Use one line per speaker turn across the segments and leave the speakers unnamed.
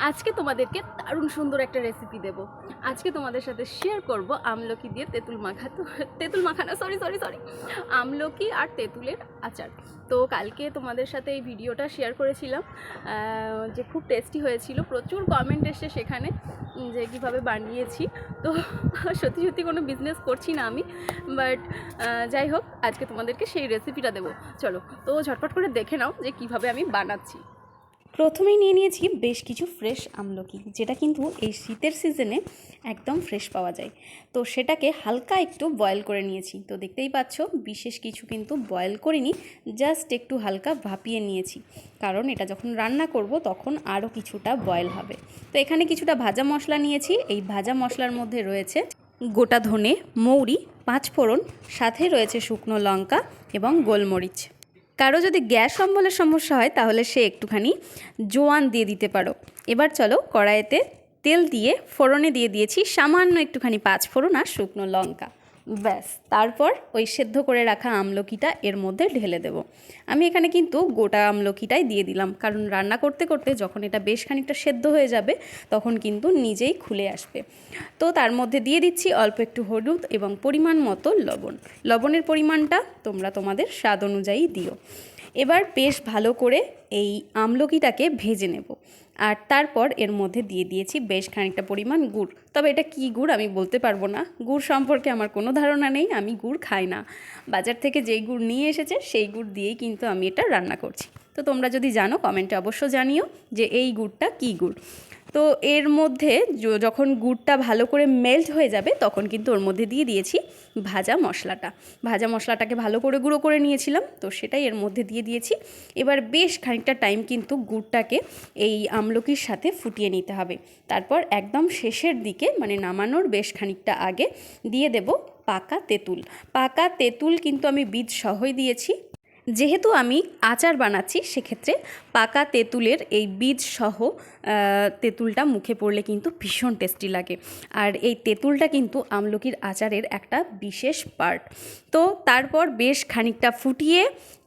আজকে তোমাদেরকে দারুণ সুন্দর একটা রেসিপি দেব। আজকে তোমাদের সাথে শেয়ার করব আমলকি দিয়ে তেঁতুল মাখা। তো তেঁতুল মাখা না, সরি, আমলকি আর তেঁতুলের আচার। তো কালকে তোমাদের সাথে এই ভিডিওটা শেয়ার করেছিলাম, যে খুব টেস্টি হয়েছিল। প্রচুর কমেন্ট এসছে সেখানে যে কীভাবে বানিয়েছি। তো সত্যি সত্যি কোনো বিজনেস করছি না আমি, বাট যাই হোক, আজকে তোমাদেরকে সেই রেসিপিটা দেবো। চলো তো ঝটপট করে দেখে নাও যে কীভাবে আমি বানাচ্ছি। প্রথমেই নিয়ে নিয়েছি বেশ কিছু ফ্রেশ আমলকি, যেটা কিন্তু এই শীতের সিজনে একদম ফ্রেশ পাওয়া যায়। তো সেটাকে হালকা একটু বয়েল করে নিয়েছি। তো দেখতেই পাচ্ছ, বিশেষ কিছু কিন্তু বয়েল করিনি, জাস্ট একটু হালকা ভাপিয়ে নিয়েছি, কারণ এটা যখন রান্না করব তখন আরও কিছুটা বয়েল হবে। তো এখানে কিছুটা ভাজা মশলা নিয়েছি। এই ভাজা মশলার মধ্যে রয়েছে গোটা ধনে, মৌরি, পাঁচফোড়ন, সাথে রয়েছে শুকনো লঙ্কা এবং গোলমরিচ। কারো যদি গ্যাস অম্বলের সমস্যা হয় তাহলে সে একটুখানি জোয়ান দিয়ে দিতে পারো। এবার চলো, কড়াইতে তেল দিয়ে ফোড়নে দিয়ে দিয়েছি সামান্য একটুখানি পাঁচফোড়ন আর শুকনো লঙ্কা। ব্যাস, তারপর ওই সেদ্ধ করে রাখা আমলকিটা এর মধ্যে ঢেলে দেব। আমি এখানে কিন্তু গোটা আমলকিটাই দিয়ে দিলাম, কারণ রান্না করতে করতে যখন এটা বেশ খানিকটা সেদ্ধ হয়ে যাবে তখন কিন্তু নিজেই খুলে আসবে। তো তার মধ্যে দিয়ে দিচ্ছি অল্প একটু হলুদ এবং পরিমাণ মতো লবণ। লবণের পরিমাণটা তোমরা তোমাদের স্বাদ অনুযায়ী দিও। এবার বেশ ভালো করে এই আমলকিটাকে ভেজে নেব। আর তারপর এর মধ্যে দিয়ে দিয়েছি বেশ খানিকটা পরিমাণ গুড়। তবে এটা কী গুড় আমি বলতে পারবো না, গুড় সম্পর্কে আমার কোনো ধারণা নেই, আমি গুড় খাই না। বাজার থেকে যেই গুড় নিয়ে এসেছে সেই গুড় দিয়েই কিন্তু আমি এটা রান্না করছি। তো তোমরা যদি জানো কমেন্টে অবশ্য জানিও যে এই গুড়টা কী গুড়। তো এর মধ্যে যখন গুড়টা ভালো করে মেল্ট হয়ে যাবে তখন কিন্তু ওর মধ্যে দিয়ে দিয়েছি ভাজা মশলাটা। ভাজা মশলাটাকে ভালো করে গুঁড়ো করে নিয়েছিলাম, তো সেটাই এর মধ্যে দিয়ে দিয়েছি। এবার বেশ খানিকটা টাইম কিন্তু গুড়টাকে এই আমলকির সাথে ফুটিয়ে নিতে হবে। তারপর একদম শেষের দিকে, মানে নামানোর বেশ খানিকটা আগে, দিয়ে দেব পাকা তেঁতুল। পাকা তেঁতুল কিন্তু আমি বীজ সহই দিয়েছি। যেহেতু আমি আচার বানাচ্ছি, সেক্ষেত্রে পাকা তেঁতুলের এই বীজ সহ তেঁতুলটা মুখে পড়লে কিন্তু ভীষণ টেস্টি লাগে। আর এই তেঁতুলটা কিন্তু আমলকির আচারের একটা বিশেষ পার্ট। তো তারপর বেশ খানিকটা ফুটিয়ে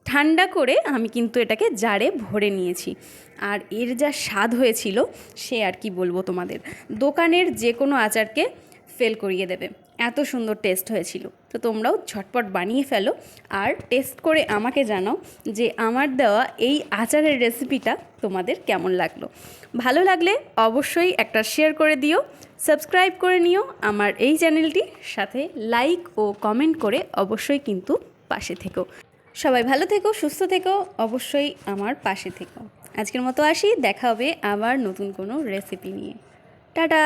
ঠান্ডা করে আমি কিন্তু এটাকে জারে ভরে নিয়েছি। আর এর যা স্বাদ হয়েছিল সে আর কি বলবো তোমাদের, দোকানের যে কোনো আচারকে ফেল করিয়ে দেবে, এত সুন্দর টেস্ট হয়েছিল। তো তোমরাও ঝটপট বানিয়ে ফেলো আর টেস্ট করে আমাকে জানাও যে আমার দেওয়া এই আচারের রেসিপিটা তোমাদের কেমন লাগলো। ভালো লাগলে অবশ্যই একটা শেয়ার করে দিও, সাবস্ক্রাইব করে নিও আমার এই চ্যানেলটি, সাথে লাইক ও কমেন্ট করে অবশ্যই কিন্তু পাশে থেকো। সবাই ভালো থেকো, সুস্থ থেকো, অবশ্যই আমার পাশে থেকো। আজকের মতো আসি, দেখা হবে আবার নতুন কোনো রেসিপি নিয়ে। টাটা।